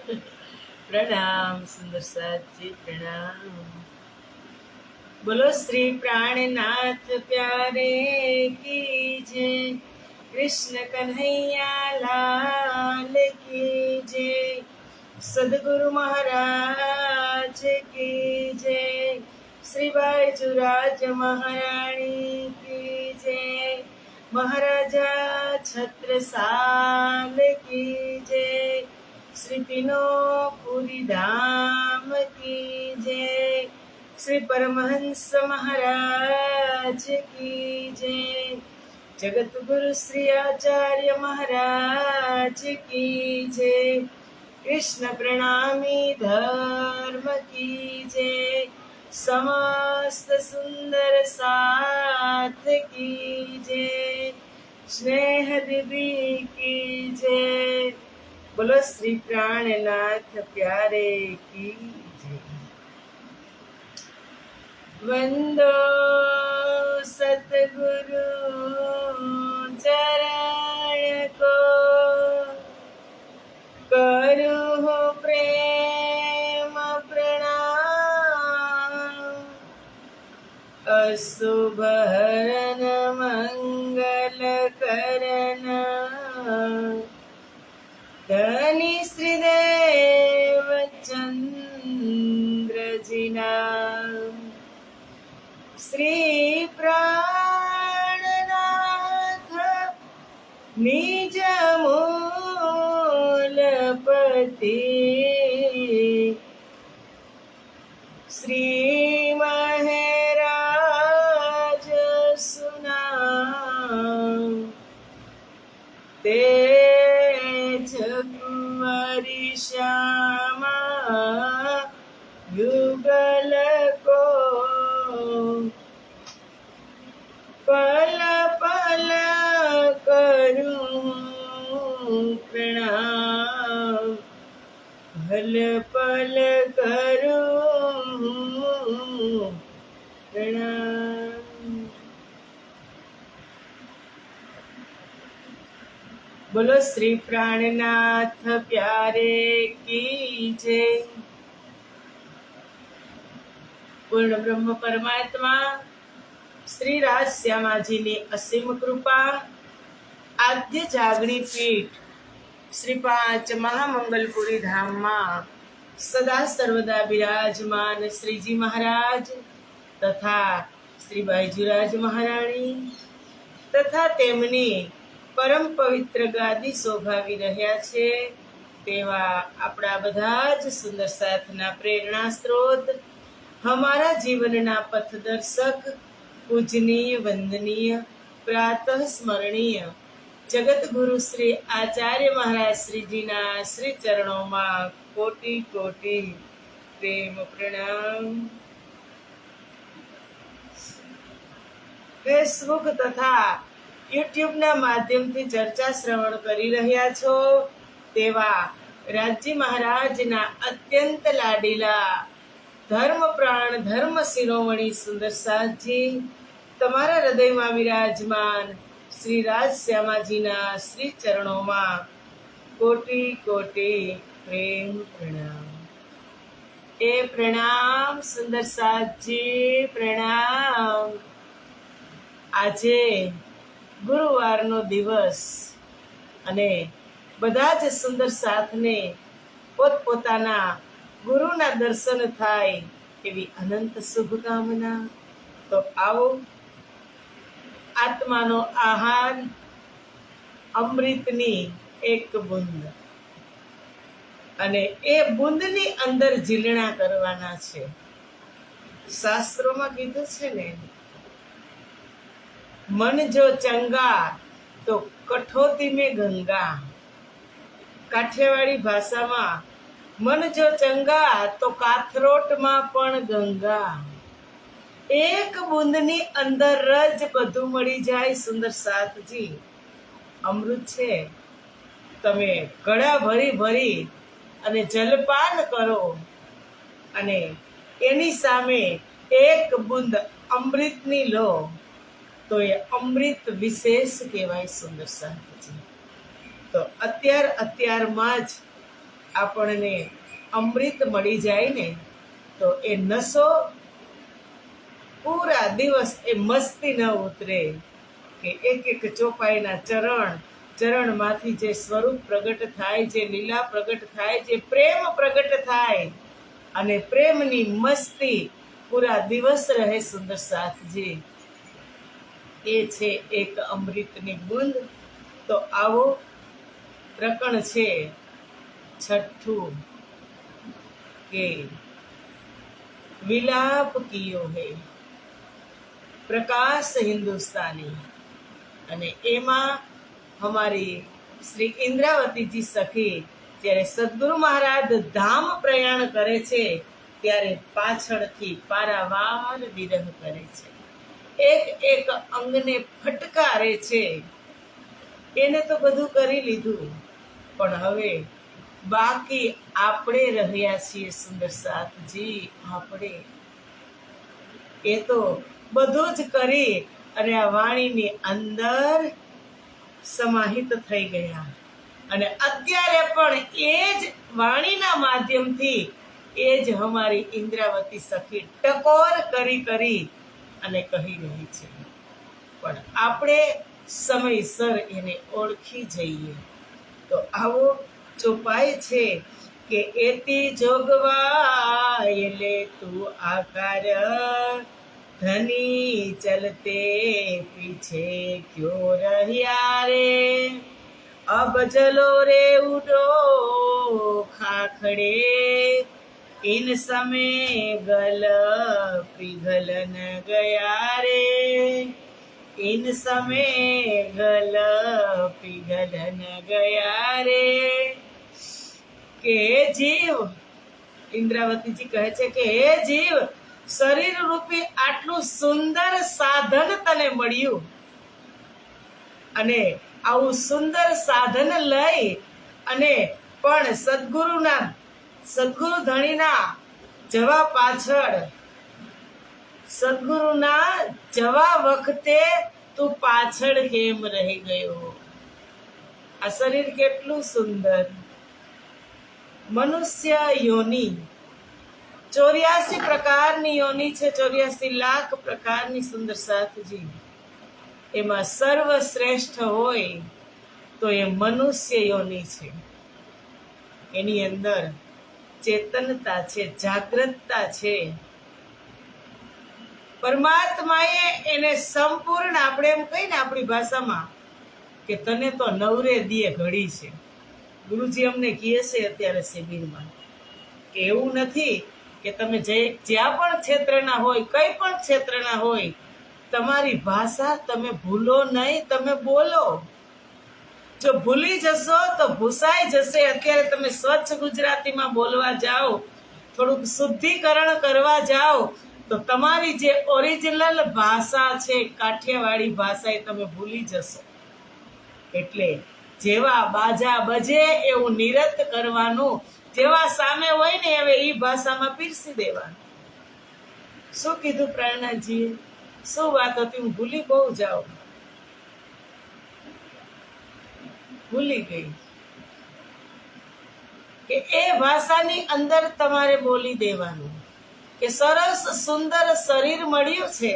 प्रणाम सुंदर साथ जी, प्रणाम। बोलो श्री प्राणनाथ प्यारे की जय। कृष्ण कन्हैया लाल की जय। सदगुरु महाराज की जय। श्री बाईजुराज महारानी की जय। महाराजा छत्रसाल की जय। श्री तीनों पुरी धाम की जय। श्री परमहंस महाराज की जय। जगत गुरु श्री आचार्य महाराज की जय। कृष्ण प्रणामी धर्म की जय। समस्त सुंदर साथ की जय। स्नेह दीदी की जय। बोलो श्री प्राणनाथ प्यारे की जय। वंदो सतगुरु चरण को, करूँ प्रेम प्रणाम। अशुभ हरन मंगल करन, धनी श्रीदेव चंद्र जिना। श्री प्राणनाथ निज मूलपति, श्री महराज सुना। तेज कुंवरी श्यामा युगल को, पल पल करूं प्रणाम। पल पल करूं प्रणाम। बोलो श्री प्राणनाथ प्यारे की जय। पूर्ण ब्रह्म परमात्मा श्री राज श्यामाजीની અસીમ કૃપા, આદ્ય જાગણી પીઠ શ્રી 5 મહામંગલપુરી ધામમાં સદા સર્વદા બિરાજમાન શ્રીજી મહારાજ તથા શ્રી બાઈજુરાજ મહારાણી તથા તેમની પરમ પવિત્ર ગાદી શોભાવી રહ્યા છે તેવા આપણા બધા જ સુંદર સાથના પ્રેરણા સ્ત્રોત, हमारा जीवनना पथदर्शक, पूजनीय वंदनीय प्रातः स्मरणीय जगत गुरु श्री आचार्य महाराज श्री जीना श्री चरणों में कोटि कोटि प्रेम प्रणाम। फेसबुक तथा यूट्यूब ना माध्यम थी चर्चा श्रवण करी रह्या छो तेवा राजी महाराज ना अत्यंत लाडीला धर्म प्राण धर्म शिरोमणि सुंदर साथ जी तमारा हृदय में विराजमान श्री राज श्यामाजी ना श्री चरणों में कोटि कोटि प्रेम प्रणाम। ए प्रणाम सुंदर साथ जी, प्रणाम। आजे गुरुवार नो दिवस अने बधा ज सुंदर साथ ने पोतपोताना गुरुना दर्शन थाय एवी अनंत शुभकामना। तो आओ आत्मानो आहार अमृतनी एक बूंद अने ए बूंदनी अंदर झीलना करवाना छे। शास्त्रों में कीधुं छे ने, मन जो चंगा तो कठोती में गंगा। काठियावाड़ी भाषा में मन जो चंगा तो काथरोट में पण गंगा। एक बूंदनी अंदर रज बधु मळी जाय। सुंदर साथ जी अमृत छे, तमे गळा भरी भरी अने जलपान करो अने एनी सामे एक बूंद अमृतनी लो तो ये अमृत विशेष कहेवाय। सुंदर साथ जी तो अत्यार में ज આપણને અમૃત મળી જાય ને તો એ નશો પૂરા દિવસ એ મસ્તી ન ઉતરે કે એક એક ચોપાઈના ચરણમાંથી જે સ્વરૂપ પ્રગટ થાય, જે લીલા પ્રગટ થાય, જે પ્રેમ પ્રગટ થાય અને પ્રેમની મસ્તી પૂરા દિવસ રહે સુંદર સાથજી, એ છે એક અમૃતની બૂંદ. તો આવો પ્રકરણ છે છઠ્ઠું કે વિલાપ કિયો હે પ્રકાશ હિન્દુસ્તાની, અને એમાં हमारी श्री इंद्रावतीजी सखी જ્યારે સદગુરુ મહારાજ ધામ પ્રયાણ કરે છે ત્યારે પાછળથી પારાવાર વિરહ કરે છે, એક એક અંગને ફટકારે છે. એને તો બધું કરી લીધું, પણ હવે બાકી આપણે રહ્યા છીએ સુંદર સાથજી. આપણે એ તો બધું જ કરી અને આ વાણીની અંદર સમાહિત થઈ ગયા, અને અત્યારે પણ એ જ વાણીના માધ્યમથી એ જ અમારી ઇન્દ્રાવતી સખી ટકોર કરી અને કહી રહી છે. પણ આપણે સમયસર એને ઓળખી જઈએ. તો આવો ચોપાઈ છે કે એતી જોગવાય લે તું આકાર, ધની ચલતે પીછે ક્યો રહ્યા રે, અબ ચલો રે ઉઠો ખાખડે, इन समय गल पिघलन गया रे, इन समय गल पिघलन गया रे. કે જીવ, ઇન્દ્રાવતીજી કહે છે કે હે જીવ, શરીર રૂપી આટલું સુંદર સાધન તને મળ્યું, અને આવું સુંદર સાધન લઈ અને પણ સદગુરુ ધણીના જવા પાછળ, સદગુરુના જવા વખતે તું પાછળ કેમ રહી ગયો? આ શરીર કેટલું સુંદર! મનુષ્ય યોની 84 પ્રકારની યોની છે, 84 લાખ પ્રકારની સુંદર સાથજી. એમાં સર્વશ્રેષ્ઠ હોય તો એ મનુષ્ય યોની છે. એની અંદર ચેતનતા છે, જાગૃતતા છે. પરમાત્માએ એને સંપૂર્ણ, આપણે એમ કહીએ ને આપણી ભાષામાં કે તને તો નવરે દીએ ઘડી છે. ગુરુજી અમને કહે છે અત્યારે શિબિરમાં કે એવું નથી કે તમે જ્યાં પણ ક્ષેત્રના હોય, કઈ પણ ક્ષેત્રના હોય, તમારી ભાષા તમે ભૂલો નહીં, તમે બોલો. જો ભૂલી જશો તો ભૂસાઈ જશે. અત્યારે તમે સ્વચ્છ ગુજરાતીમાં બોલવા જાઓ, થોડુંક શુદ્ધિકરણ કરવા જાઓ, તો તમારી જે ઓરિજિનલ ભાષા છે, કાઠિયાવાડી ભાષા, એ તમે ભૂલી જશો. એટલે જેવા બાજા બજે એવું નિરત કરવાનું, જેવા સામે હોય ને હવે એ ભાષામાં પીરસી દેવાનું. શું કીધું પ્રેરણાજીએ? શું વાત હતી? હું ભૂલી બહુ જાઉં, ભૂલી ગઈ કે એ ભાષાની અંદર તમારે બોલી દેવાનું કે સરસ સુંદર શરીર મળ્યું છે.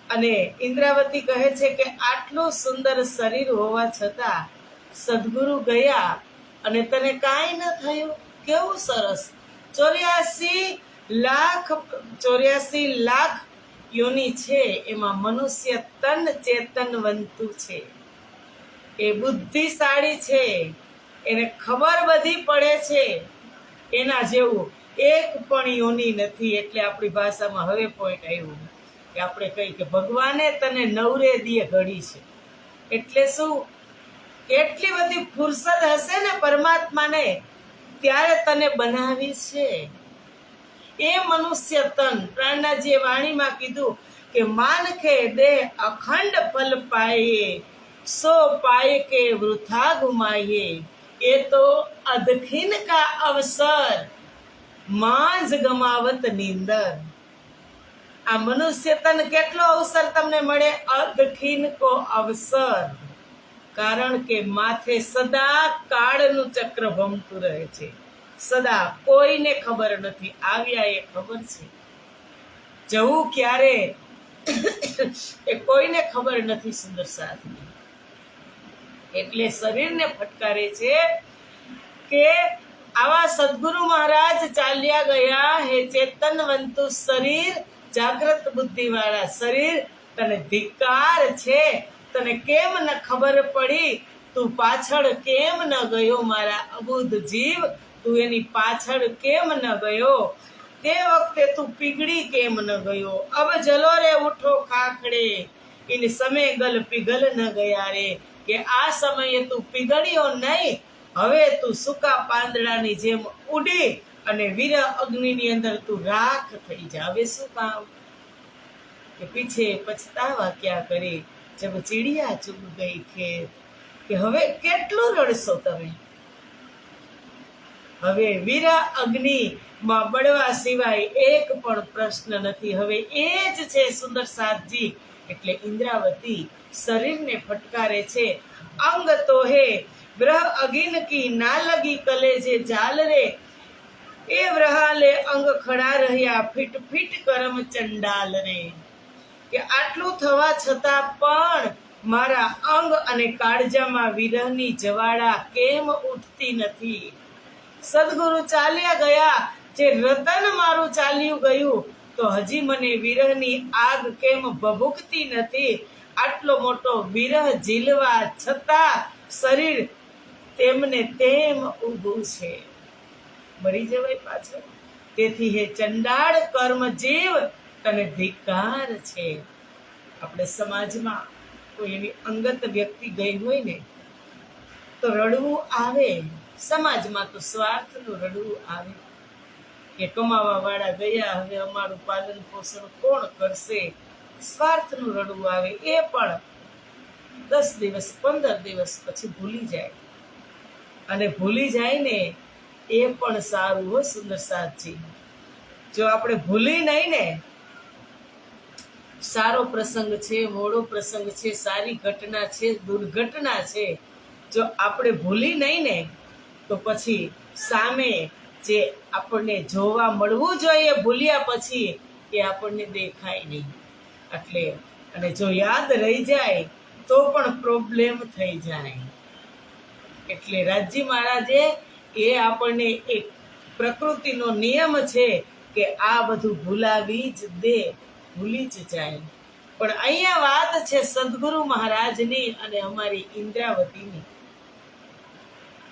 અને ઇન્દ્રાવતી કહે છે કે આટલું સુંદર શરીર હોવા છતાં સદગુરુ ગયા અને તને કાંઈ ન થયું. કેવું સરસ! 84 લાખ યોની છે, એમાં મનુષ્ય તન ચેતનવંતુ છે, એ બુદ્ધિશાળી છે, એને ખબર બધી પડે છે. એના જેવું એક પણ યોની નથી. એટલે આપણી ભાષામાં હવે પોઈન્ટ આવ્યું કે આપણે કહી કે ભગવાને તને નવરે દીએ ઘડી છે. એટલે શું? કેટલી બધી ફુરસદ હશે ને પરમાત્માને, ત્યારે તને બનાવી છે. એ મનુષ્ય તન, પ્રાણનાજીએ વાણીમાં કીધું કે માનખે દેહ અખંડ ફલ પાયે, સો પાય કે વૃથા ઘુમાઈએ, એ તો અધખીન કા અવસર, માંઝ ગમાવત નીંદર. આ મનુષ્ય તન કેટલો અવસર તમને મળે? અધખીન કો અવસર. કારણ કે માથે સદા કાળનું ચક્ર ભમતું રહે છે. સદા કોઈને ખબર નથી, આવ્યા એ ખબર છે, જવું ક્યારે એ કોઈને ખબર નથી. સુંદર સાથી એટલે શરીરને ફટકારે છે કે આવા સદગુરુ મહારાજ ચાલ્યા ગયા. હે ચેતનવંતુ શરીર, જાગ્રત બુદ્ધિ વાળા શરીર, તને ધિક્કાર છે. તને કેમ ન ખબર પડી? તું પાછળ કેમ ન ગયો? મારા અબુધ જીવ, તું એની પાછળ કેમ ન ગયો? તે વખતે તું પીગળી કેમ ન ગયો? અબ જલો રે ઉઠો ખાખડે, ઇન સમય ગલ પીગલ ન ગયા રે. કે આ સમયે તું પીગળ્યો નહીં, હવે તું સૂકા પાંદડાની જેમ ઉડી અને વીર અગ્નિની અંદર તું રાખ થઈ જા. હવે શું કામ? કે પીછે પછતાવા ક્યાં કરી, જબ ચીડિયા ચૂક ગઈ ખેત. કે હવે કેટલું રડશો તમે? હવે વીરા અગ્નિ માં બળવા સિવાય એક પણ પ્રશ્ન નથી. હવે એ જ છે સુંદર સાતજી. એટલે ઇન્દ્રાવતી શરીરને ફટકારે છે. અંગ તો હે વ્રહ અગિન કી ના લગી કલેજે જાલ રે. એ વ્રહાલે અંગ ખડા રહ્યા, ફીટ ફીટ કરમ ચંડાલ રે. કે આટલું થવા છતાં પણ મારા અંગ અને કાળજામાં વિરહની જવાળા કેમ ઉઠતી નથી? સદગુરુ ચાલ્યા ગયા, જે રતન મારું ચાલ્યું ગયું, તો હજી મને વિરહની આગ કેમ ભભૂકતી નથી? આટલો મોટો વિરહ ઝીલવા છતાં શરીર તેમને તેમ ઊભું છે, મરી જવાય પાછળ. તેથી હે ચંડાળ કર્મ જીવ, તને ધિક્કાર છે. આપણે સમાજમાં કોઈ એવી અંગત વ્યક્તિ ગઈ હોય ને તો રડવું આવે. સમાજમાં તો સ્વાર્થનું રડવું આવે કે કમાવા વાળા ગયા, હવે અમારું પાલન પોષણ કોણ કરશે? સ્વાર્થનું રડવું આવે. એ પણ 10 દિવસ 15 દિવસ પછી ભૂલી જાય. અને ભૂલી જાય ને એ પણ સારું હો સુંદર સાતજી. જો આપણે ભૂલી નહીં ને, સારો પ્રસંગ છે, મોડો પ્રસંગ છે, સારી ઘટના છે, દુર્ઘટના છે, જો આપણે ભૂલી નહીં ને તો પછી સામે જે આપણને જોવા મળવું જોઈએ ભૂલ્યા પછી એ આપણને દેખાય નહીં. એટલે અને જો યાદ રહી જાય તો પણ પ્રોબ્લેમ થઈ જાય. એટલે રાજજી મહારાજે એ આપણને એક પ્રકૃતિનો નિયમ છે કે આ બધું ભૂલાવી જ દે, ભૂલી જ જાય. પણ અહીંયા વાત છે સદગુરુ મહારાજની અને અમારી ઇન્દ્રાવતીની,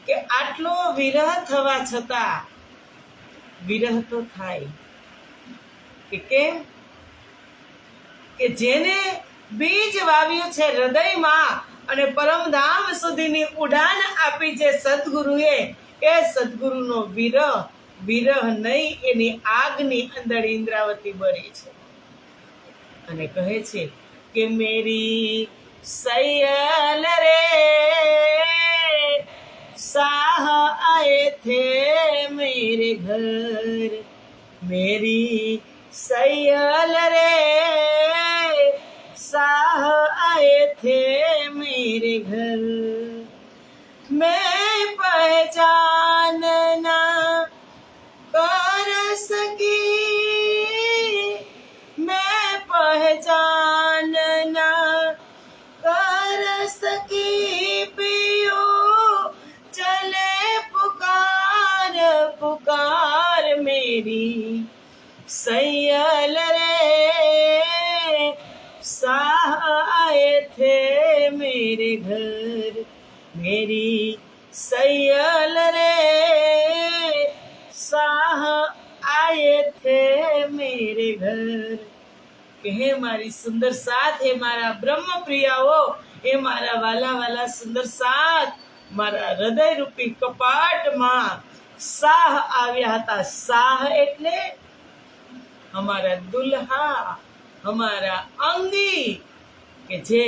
કે આટલો વિરહ થવા છતાં વિરહ તો થાય. કે કેમ? કે જેને બીજ વાવ્યું છે હૃદયમાં અને પરમધામ સુધીની ઉડાન આપી છે સદગુરુએ, એ સદગુરુનો વિરહ નહીં, એની આગની અંદર ઇન્દ્રાવતી બળે છે. અને કહે છે કે મેરી સૈયલ રે साह आए थे मेरे घर, मेरी सैयल रे साह आए थे मेरे घर. मैं पहचान ना कर सकी, मैं पहचान ना कर सकी पियो चले पुकार पुकार मेरी सैयल रे साह आए थे मेरे घर, मेरी सैयल रे साह आए थे मेरे घर. કે હે મારી સુંદર સાથ, હે મારા બ્રહ્મ પ્રિયાઓ, હે મારા વાલા વાલા સુંદર સાથ, મારા હૃદય રૂપી કપાટમાં સાહ આવ્યા હતા. સાહ એટલે અમારા દુલ્હા, અમારા અંગી, કે જે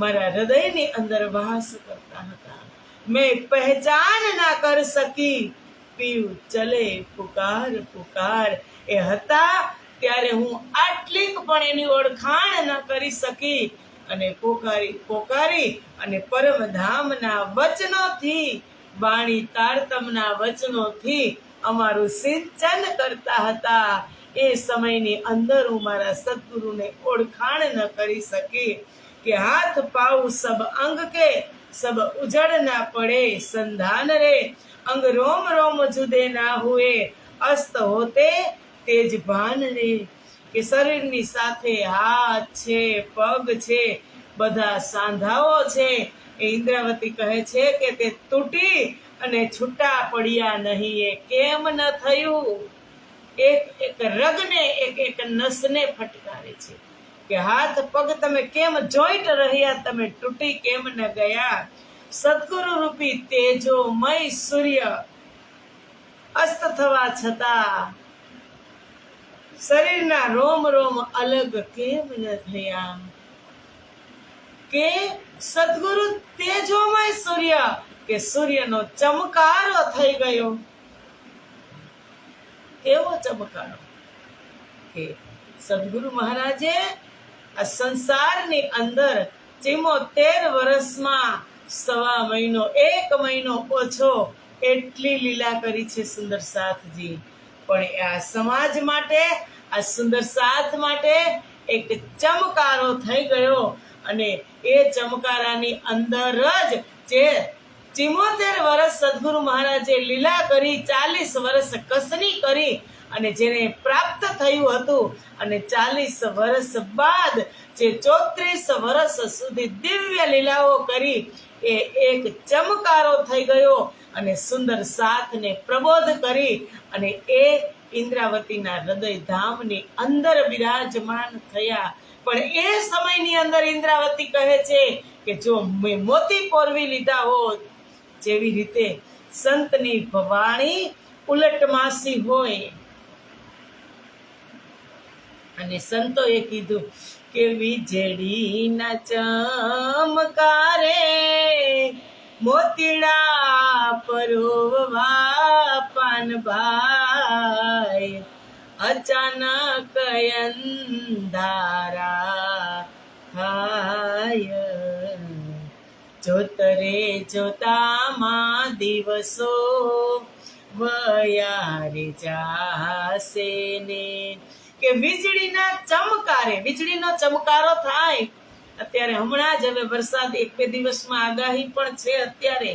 મારા હૃદયની અંદર વાસ કરતા હતા. મેં પહેચાન ના કર સકી, પીયું ચલે પુકાર પુકાર. એ હતા ત્યારે હું આટલીક પણ એની ઓળખાણ ન કરી શકી અને પોકારી પોકારી અને પરમધામના વચનોથી, વાણી તારતમના વચનોથી અમારું સિંચન કરતા હતા. એ સમયની અંદર હું મારા સદગુરુને ઓળખાણ ન કરી શકી કે હાથ પાઉ સબ અંગ કે સબ ઉજળ ના પડે સંધાન રે, અંગ રોમ રોમ જુદે ના હુએ અસ્ત હોતે તેજ ભાન રે. કે શરીરની સાથે હાથ છે, પગ છે, બધા સાંધાઓ છે, એ ઇન્દ્રાવતી કહે છે કે તે તૂટી અને છૂટા પડ્યા નહીં. એ કેમ ન થયું? એક એક રગને, એક એક નસને ફટકારે છે કે હાથ પગ તમે કેમ જોઈન્ટ રહ્યા, તમે તૂટી કેમ ન ગયા? સદગુરુ રૂપી તેજોમય સૂર્ય અસ્ત થવા છતાં શરીરના રોમ રોમ અલગ કેમ ન થયા? કે સદગુરુ તેજોમય સૂર્ય, કે સૂર્યનો ચમકારો થઈ ગયો. કેવો ચમકારો? કે સદગુરુ મહારાજે આ સંસારની અંદર 74 વર્ષમાં 1.5 મહિનો ઓછો એટલી લીલા કરી છે સુંદર સાથજી. પણ આ સમાજ માટે, આ સુંદર સાથ માટે એક ચમકારો થઈ ગયો. અને એ ચમકારાની અંદર જ જે 74 વર્ષ સદગુરુ મહારાજે લીલા કરી, 40 વર્ષ કસની કરી અને જેને પ્રાપ્ત થયું હતું, અને 40 વર્ષ બાદ જે 34 વર્ષ સુધી દિવ્ય લીલાઓ કરી, એ એક ચમકારો થઈ ગયો અને સુંદર સાથને પ્રબોધ કરી અને એ ઇન્દ્રાવતીના હૃદય ધામની અંદર બિરાજમાન થયા. પણ એ સમયની અંદર ઇન્દ્રાવતી કહે છે કે જો મેં મોતી પોરવી લીધા હોત, જેવી રીતે સંતની ભવાણી ઉલટમાસી હોય. અને સંતોએ કીધું કે વીજળીના ચમકારે મોતીડા પરોવા પાનભાઈ, અચાનક અંધારા થાય. જોતરે જોતામાં દિવસો વયારે જાશે ને. કે વીજળીના ચમકારે, વીજળીનો ચમકારો થાય. અત્યારે હમણાં જ હવે વરસાદ 1-2 દિવસમાં આગાહી પણ છે. અત્યારે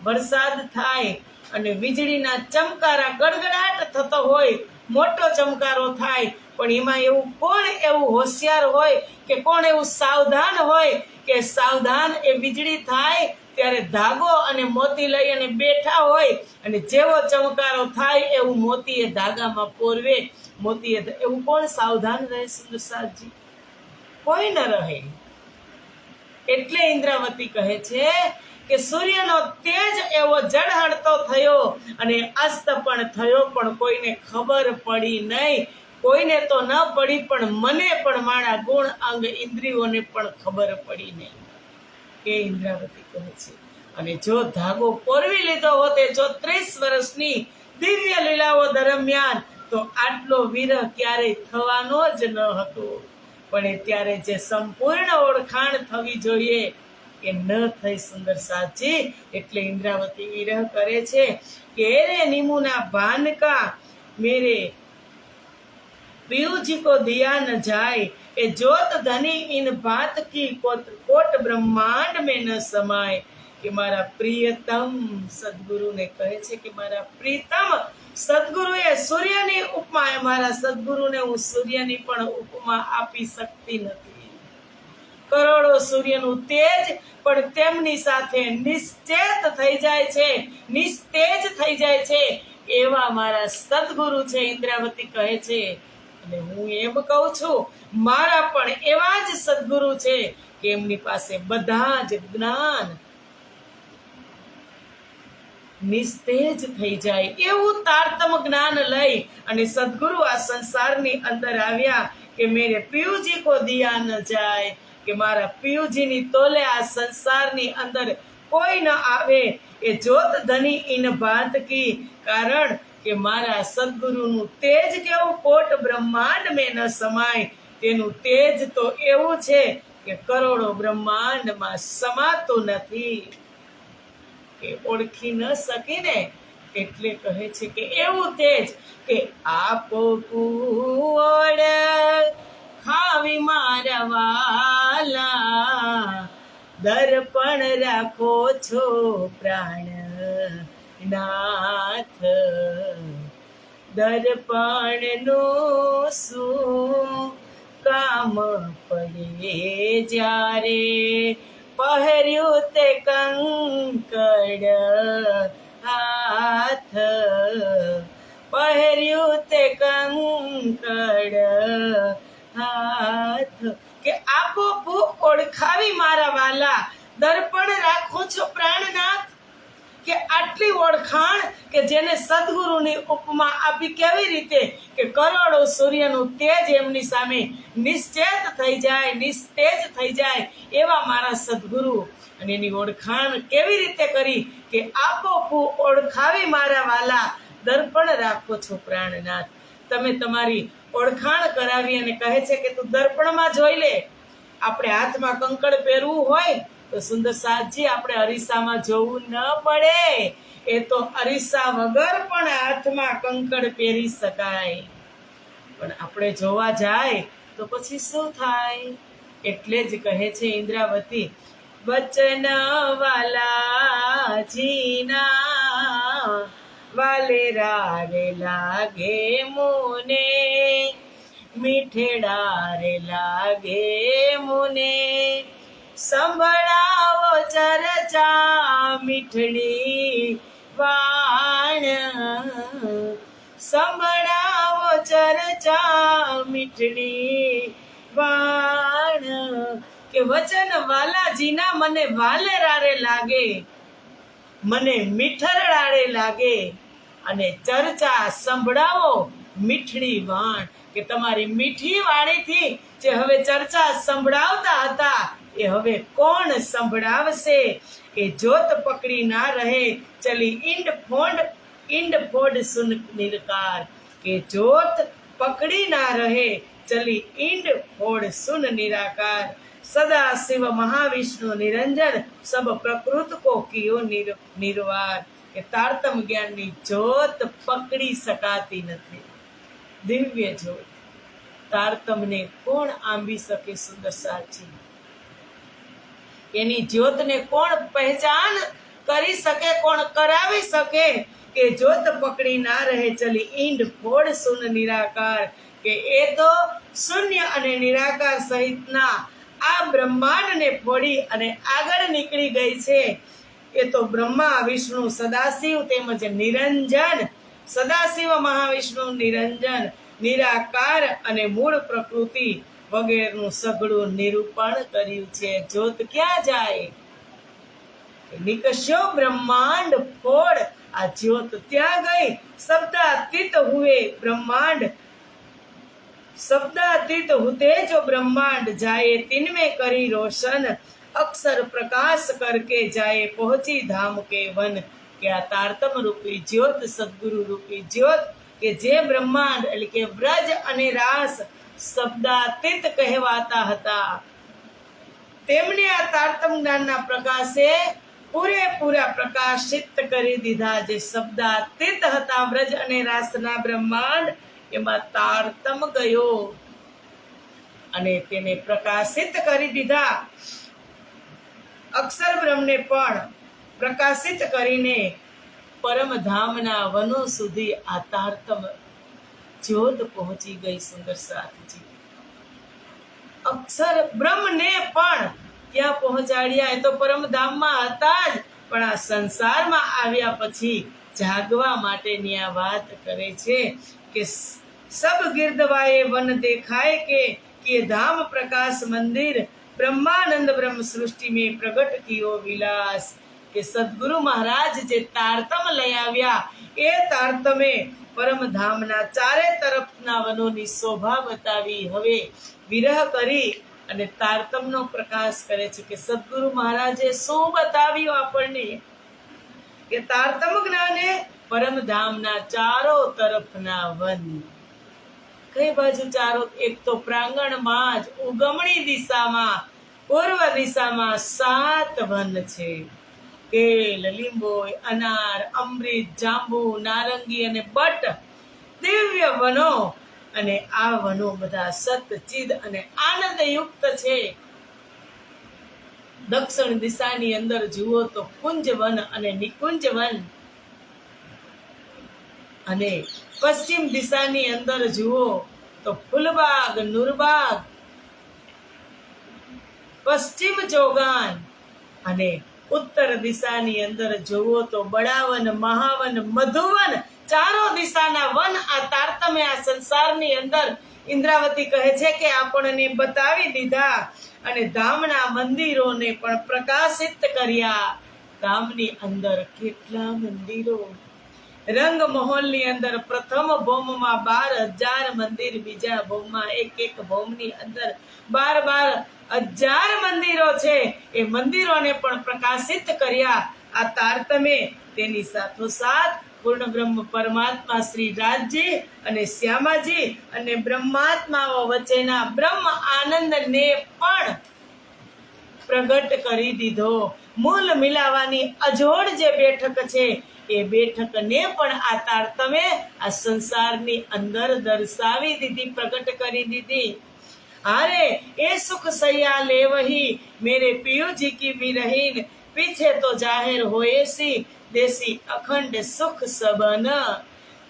વરસાદ થાય અને વીજળીના ચમકારા, ગડગડાટ થતો હોય, મોટો ચમકારો થાય, પણ એમાં એવું કોણ એવું હોશિયાર હોય કે કોણ એવું સાવધાન હોય કે સાવધાન એ વીજળી થાય ત્યારે ધાગો અને મોતી લઈ અને બેઠા હોય, અને જેવો ચમકારો થાય એવું મોતી એ ધાગામાં પોરવે. મોતી એવું કોણ સાવધાન રહે સુંદર સાથજી? કોઈ ન રહે. એટલે ઇન્દ્રાવતી કહે છે કે સૂર્યનો તેજ એવો ઝળહળતો થયો અને અસ્ત પણ થયો, પણ કોઈને ખબર પડી નહીં. કોઈને તો ન પડી, પણ મને પણ મારા ગુણ અંગ ઇન્દ્રિયોને પણ ખબર પડી નહીં. એ ઇન્દ્રાવતી કહે છે. અને જો ધાગો પોરવી લીધો હોતે 34 વર્ષની દિવ્ય લીલાઓ દરમિયાન, તો આટલો વિરહ ક્યારેય થવાનો જ ન હતો. પણ ત્યારે જે સંપૂર્ણ ઓળખાણ થવી જોઈએ એ ન થઈ સુંદર સાથજી. એટલે ઇન્દ્રાવતી વિરહ કરે છે કે રે નિમુના ભાન કા મેરે पीयूजी को दिया न जाए, ए जोत धनी इन बात की कोट ब्रह्मांड में न समाए. કે મારા પ્રિયતમ સદગુરુને કહે છે કે મારા પ્રિયતમ સદગુરુએ સૂર્યની ઉપમા, મારા સદગુરુને હું સૂર્યની પણ ઉપમા આપી શકતી નથી. કરોડો સૂર્યનું તેજ પણ તેમની સાથે નિશ્ચેત થઈ જાય છે, નિસ્તેજ થઈ જાય છે, એવા મારા સદગુરુ છે. ઇન્દ્રાવતી કહે છે. અને હું એમ કહું છું, મારા પણ એવા જ સદગુરુ છે કે એમની પાસે બધા જ જ્ઞાન નિસ્તેજ થઈ જાય એવું તારતમ જ્ઞાન લઈ અને સદગુરુ આ સંસારની અંદર આવ્યા કે મેરે પિયુજી કો દિયા ન જાય, કે મારા પિયુજીની તોલે આ સંસારની અંદર કોઈ ન આવે. એ જોત ધની ઇન ભાત કી, કારણ કે મારા સદગુરુનું તેજ કેવું, કોટ બ્રહ્માંડ મેં ન સમાય. તેનું તેજ તો એવું છે કે કરોડો બ્રહ્માંડમાં સમાતું નથી, કે ઓળખી ન શકીને એટલે કહે છે કે એવું તેજ કે આપો કુવડ ખાવી મારા વાલા, દર્પણ રાખો છો પ્રાણનાથ, દર્પણનું શું કામ પડે જ્યારે પહેર્યું તે કંકડ હાથ, પહેર્યું તે કંકડ હાથ, કે આપો ઓળખાવી મારા વાલા, દર્પણ રાખો છો પ્રાણનાથ, કે આટલી ઓળખાણ કે જેને સદગુરુની ઉપમા આપી કેવી રીતે કે કરોડો સૂર્યનું તેજ એમની સામે નિશ્ચેત થઈ જાય, નિસ્તેજ થઈ જાય એવા મારા સદગુરુ, અને એની ઓળખાણ કેવી રીતે કરી કે આપો ઓળખાવી મારા વાલા, દર્પણ રાખો છો પ્રાણનાથ. તમે તમારી ઓળખાણ કરાવી અને કહે છે કે તું દર્પણમાં જોઈ લે. આપણે હાથમાં કંકડ પહેરવું હોય તો સુંદર સાજી આપણે અરીસામાં જોવું ન પડે, એ તો અરીસા વગર પણ હાથમાં કંકડ પહેરી શકાય, પણ આપણે જોવા જાય તો પછી શું થાય? એટલે જ કહે છે ઇન્દ્રાવતી, વચન વાલાજીના વાલેરા રે લાગે મુને, મીઠેડા રે લાગે મુને, સંભળાવો ચર્ચા મીઠડી વાણ, સંભળાવો ચર્ચા મીઠડી વાણ, કે વચન વાલાજીના મને વાલેરારે લાગે, મને મીઠરડારે લાગે, અને ચર્ચા સંભળાવો મીઠડી વાણ, કે તમારી મીઠી વાણીથી જે હવે ચર્ચા સંભળાવતા હતા એ હવે કોણ સંભળાવશે? એ જોત પકડી ના રહે ચલી ઈંડ ફોડ સુન નિરકાર, કે જોત પકડી ના રહે ચલી ઈંડ ફોડ સુન નિરાકાર, સદા શિવ મહાવિષ્ણુ નિરંજન સબ પ્રકૃત કો કિયો નિર્વાર, કે તારતમ જ્ઞાનની જોત પકડી શકાતી નથી. દિવ્ય જ્યોત તારતમને કોણ આંબી શકે? સુંદર સાચી એની જ્યોતને કોણ પહેચાન કરી શકે, કોણ કરાવી શકે? કે જ્યોત પકડી ના રહે ચલી ઈંડ ફોડ શૂન નિરાકાર, કે એ તો શૂન્ય અને નિરાકાર સહિતના આ બ્રહ્માંડને ફોડી અને આગળ નીકળી ગઈ છે. એ તો બ્રહ્મા વિષ્ણુ સદાશિવ તેમજ નિરંજન, સદાશિવ મહાવિષ્ણુ નિરંજન નિરાકાર અને મૂળ પ્રકૃતિ વગેરેનું સઘળું નિરૂપણ કર્યું છે. જ્યોત ક્યાં જાય? નિકષ્યો બ્રહ્માંડ ફોડ, આ જ્યોત ત્યાં ગઈ. શબ્દાતીત હુએ બ્રહ્માંડ, शब्दातीत होते जो ब्रह्मांड जाए तिनमें करी रोशन, अक्षर प्रकाश करके जाए पहुंची धाम के वन, કે આ તારતમ રૂપી જ્યોત, સદગુરુ રૂપી જ્યોત, કે જે બ્રહ્માંડ એટલે કે વ્રજ અને રાસ શબ્દાતીત કહેવાતા હતા, તેમને આ તારતમ જ્ઞાનના પ્રકાશે પૂરેપૂરા પ્રકાશિત કરી દીધા. જે શબ્દાતીત હતા વ્રજ અને રાસના બ્રહ્માંડ, એમાં તારતમ ગયો અને તેને પ્રકાશિત કરી દીધા. અક્ષર બ્રહ્મને પણ પ્રકાશિત કરીને પરમધામના વનો સુધી આ તારતમ જ્યોત પહોંચી ગઈ. સુંદર સાથજી અક્ષર બ્રહ્મને પણ ત્યાં પહોંચાડ્યા. એ તો પરમધામમાં હતા જ, પણ આ સંસારમાં આવ્યા પછી જાગવા માટેની આ વાત કરે છે કે सब गिरदवाए वन देखाए के धाम प्रकाश मंदिर ब्रह्मानंद ब्रह्म सृष्टि में प्रगट कियो विलास, કે સદગુરુ મહારાજ જે તારતમ લઈ આવ્યા એ તારતમે પરમધામના ચારે તરફના વનોની શોભા બતાવી. હવે વિરહ કરી અને તારતમનો પ્રકાશ કરે છે કે સદગુરુ મહારાજે શું બતાવ્યું આપણને, કે તારતમ જ્ઞાને પરમધામના ચારો તરફના વન. કઈ બાજુ ચારો? એક તો પ્રાંગણમાં જ ઉગમણી દિશામાં પૂર્વ દિશામાં 7 વન છે, કેલ, લીંબોય, અનાર, અમૃત, જાંબુ, નારંગી અને બટ, દિવ્ય વનો. અને આ વનો બધા સતચિદ અને આનંદયુક્ત છે. દક્ષિણ દિશાની અંદર જુઓ તો કુંજ વન અને નિકુંજ વન, અને પશ્ચિમ દિશાની અંદર જુઓ તો ફૂલબાગ, નુરબાગ, પશ્ચિમ ચોગાન, અને ઉત્તર દિશાની અંદર જુઓ તો બડાવન, મહાવન, મધુવન, ચારો દિશાના વન. આ તારતમ્ય આ સંસારની અંદર ઇન્દ્રાવતી કહે છે કે આપણને બતાવી દીધા, અને ધામના મંદિરોને પણ પ્રકાશિત કર્યા. ધામની અંદર કેટલા મંદિરો! રંગ મહોલની અંદર પ્રથમ ભૌમમાં 12,000 મંદિર, બીજા ભૌમમાં એક ભૌમની અંદર 12,000 મંદિરો છે. એ મંદિરોને પણ પ્રકાશિત કર્યા. આ તારતમે તેની સાથોસાથ પૂર્ણ બ્રહ્મ પરમાત્મા શ્રી રાજજી અને શ્યામાજી અને બ્રહ્માત્માઓ વચ્ચેના બ્રહ્મ આનંદને પણ પ્રગટ કરી દીધો. મૂલ મિલાવાની અજોડ જે બેઠક છે એ બેઠકને પણ આ તારતમે આ સંસારની અંદર દર્શાવી દીધી, પ્રગટ કરી દીધી. अरे ये सुख सैया ले वही मेरे पियू जी की विरहीन, पीछे तो जाहिर होए सी देसी अखंड सुख सबन.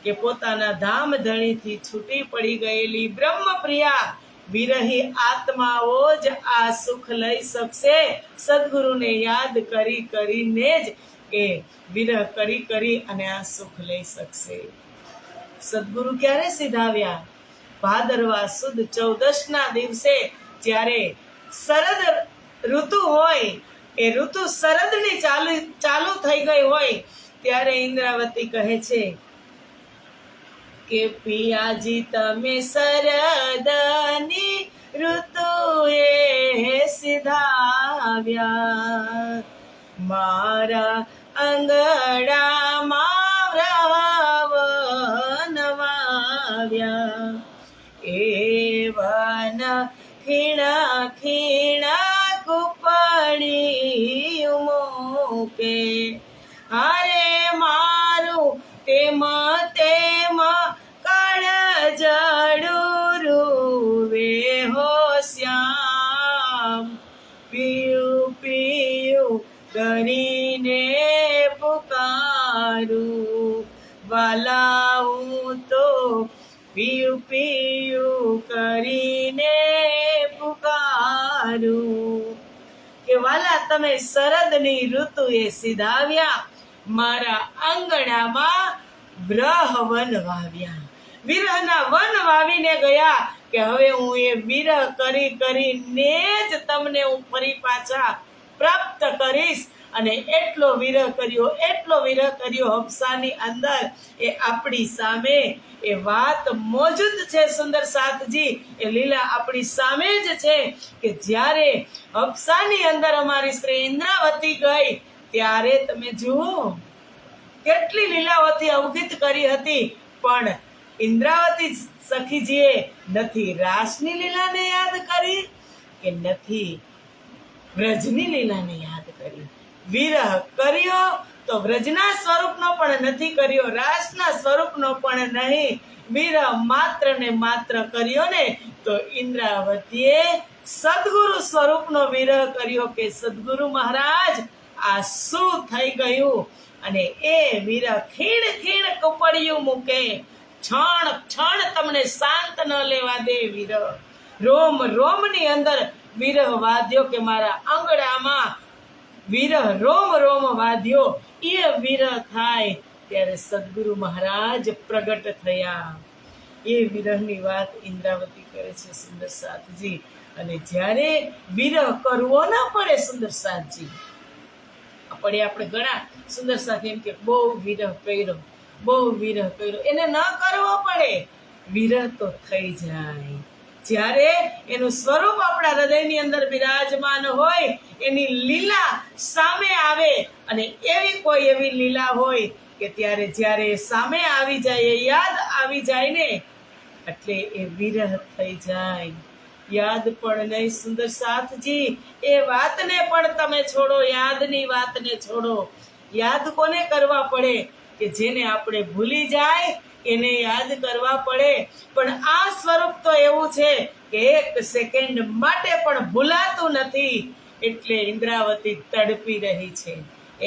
કે પોતાના ધામ ધણીથી છૂટી પડી ગયેલી બ્રહ્મ પ્રિયા વિરહી આત્માઓ જ આ સુખ લઈ શકશે. સદગુરુને યાદ કરી કરીને જ એ વિરહ કરી અને આ સુખ લઈ શકશે. સદગુરુ ક્યારે સિધાવ્યા? ભાદરવા સુદ 14ના દિવસે જ્યારે શરદ ઋતુ હોય, એ ઋતુ શરદની ચાલુ થઈ ગઈ હોય, ત્યારે ઇન્દ્રાવતી કહે છે કે પિયાજી તમે શરદની ઋતુએ સિધાવ્યા, મારા અંગડામાં વૃંદાવન વાવ્યા. એવન ખીણા ખીણા કુપડી મૂકે, હારે મારું તેમ કળ જડું હો શ્યામ. પિયું પિયું કરીને પુકારું, વાલાઉં તો પિયું પિયું કરીને પુકારું. કે વાલા તમે શરદની ઋતુએ સિધાવ્યા, મારા આંગણામાં બ્રહવન વાવ્યા, વિરહના વન વાવીને ગયા કે હવે હું એ વિરહ કરીને જ તમને હું ફરી પાછા પ્રાપ્ત કરીશ. અને એટલો વિરહ કર્યો હંસાની અંદર. એ આપણી સામે એ વાત મોજૂદ છે સુંદર સાથજી. એ લીલા આપણી સામે જ છે કે જ્યારે હંસાની અંદર અમારી શ્રી ઇન્દ્રાવતી ગઈ ત્યારે તમે જુઓ કેટલી લીલાઓથી અવગત કરી હતી, પણ ઇન્દ્રાવતી સખીજીએ નથી રાસની લીલાને યાદ કરી કે નથી વ્રજની લીલાને યાદ કરી. વિરહ કર્યો તો વ્રજના સ્વરૂપનો પણ નથી કર્યો, રાસના સ્વરૂપનો પણ નહીં. વિરહ માત્ર ને માત્ર કર્યો ને તો ઇન્દ્રાવતીએ સદગુરુ સ્વરૂપનો વિરહ કર્યો કે સદગુરુ મહારાજ આ શું થઈ ગયું. અને એ વિરહ ખીણ ખીણ કપડિયું મૂકે, ક્ષણ તમને શાંત ન લેવા દે વિરહ. રોમ રોમની અંદર વિરહ વાદ્યો કે મારા આંગણામાં વિરહ રોમ વાદ્યો. એ વિરહ થાય ત્યારે સદગુરુ મહારાજ પ્રગટ થયા. એ વિરહની વાત ઇન્દ્રાવતી કરે છે સુંદર સાથજી. અને જ્યારે વિરહ કરવો ના પડે સુંદર સાથજી, આપણે ઘણા સુંદર સાથ એમ કે બહુ વિરહ કર્યો, એને ન કરવો પડે. વિરહ તો થઈ જાય જ્યારે એનું સ્વરૂપ આપણા હૃદયની અંદર બિરાજમાન હોય, એની લીલા સામે આવે. અને એવી લીલા હોય કે ત્યારે જ્યારે સામે આવી જાય, યાદ આવી જાય ને, એટલે એ વિરહ થઈ જાય. યાદ પણ નહીં સુંદર સાથજી, એ વાતને પણ તમે છોડો, યાદની વાતને છોડો. યાદ કોને કરવા પડે? કે જેને આપણે ભૂલી જાય એને યાદ કરવા પડે. પણ આ સ્વરૂપ તો એવું છે કે એક સેકન્ડ માટે પણ ભૂલાતું નથી. એટલે ઇન્દ્રાવતી તડપી રહી છે.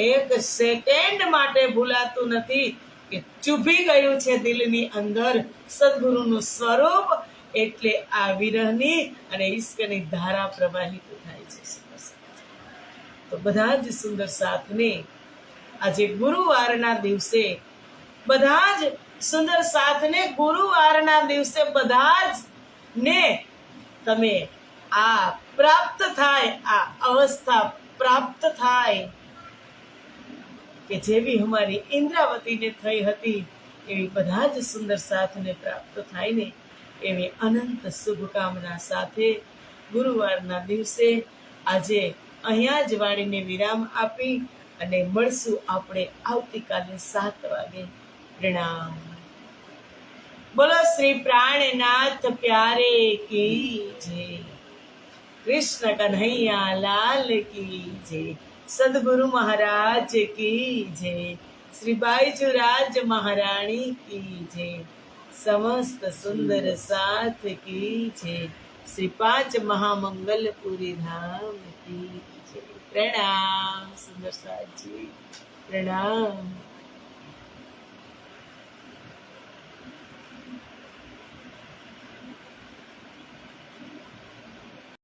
એક સેકન્ડ માટે ભૂલાતું નથી કે ચૂભી ગયું છે દિલની અંદર સદગુરુનું સ્વરૂપ. એટલે આ વિરહની અને ઈશ્કની ધારા પ્રવાહિત થાય છે. તો બધા જ સુંદર સાથને આજે ગુરુવારના દિવસે, બધા જ સુંદર સાથને ગુરુવારના દિવસે બધા જ ને તમે આ પ્રાપ્ત થાય, આ અવસ્થા પ્રાપ્ત થાય કે જેવી અમારી ઇન્દ્રાવતીને થઈ હતી એવી બધા જ સુંદર સાથને પ્રાપ્ત થાય ને એવી અનંત શુભકામના સાથે ગુરુવારના દિવસે આજે અહીંયા જ વાણીને વિરામ આપી અને મળશું આપણે આવતીકાલે 7 વાગે. પ્રણામ. બોલો શ્રી પ્રાણનાથ પ્યારે કી જય. કૃષ્ણ કન્હૈયા લાલ કી જય. સદગુરુ મહારાજ કી જય. શ્રી બાઈજુરાજ મહારાણી કી જય. સમસ્ત સુંદર સાથ કી જય. શ્રી 5 મહામંગલપુરી ધામ કી જય. પ્રણામ સુંદર સાથજી, પ્રણામ.